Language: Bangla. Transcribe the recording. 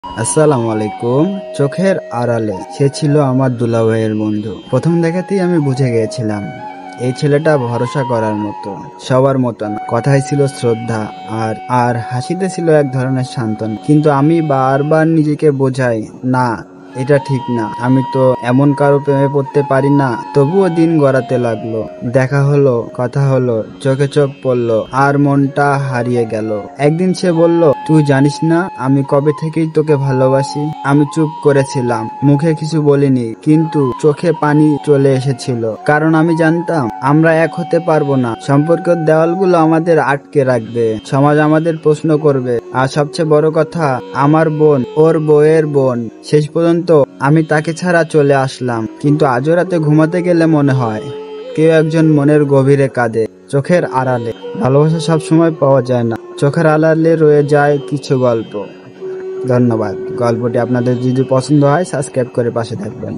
আসসালামু আলাইকুম। চোখের আড়ালে সে ছিল আমার দুলাভাইয়ের বন্ধু। প্রথম দেখাতেই আমি বুঝে গিয়েছিলাম এই ছেলেটা ভরসা করার মতো, সবার মতো না। কথায় ছিল শ্রদ্ধা, আর আর হাসিতে ছিল এক ধরনের সান্ত্বনা। কিন্তু আমি বারবার নিজেকে বোঝাই, না, এটা ঠিক না, আমি তো এমন কারো প্রেমে পড়তে পারি না। তবুও দিন গড়াতে লাগলো, দেখা হলো, কথা হলো, চোখে চোখ পড়লো, আর মনটা হারিয়ে গেল। একদিন সে বলল, তুই জানিস না আমি কবে থেকেই তোকে ভালোবাসি। আমি চুপ করেছিলাম, মুখে কিছু বলিনি, কিন্তু চোখে পানি চলে এসেছিল। কারণ আমি জানতাম আমরা এক হতে পারবো না। সম্পর্কের দেওয়ালগুলো আমাদের আটকে রাখবে, সমাজ আমাদের প্রশ্ন করবে, আর সবচেয়ে বড় কথা, আমার বোন, ওর বউয়ের বোন। শেষ পর্যন্ত আমি তাকে ছাড়া চলে আসলাম। কিন্তু আজও রাতে ঘুমাতে গেলে মনে হয় কেউ একজন মনের গভীরে কাঁদে। চোখের আড়ালে ভালোবাসা সব সময় পাওয়া যায় না, চোখের আড়ালে রয়ে যায় কিছু গল্প। ধন্যবাদ। গল্পটি আপনাদের যদি পছন্দ হয় সাবস্ক্রাইব করে পাশে থাকবেন।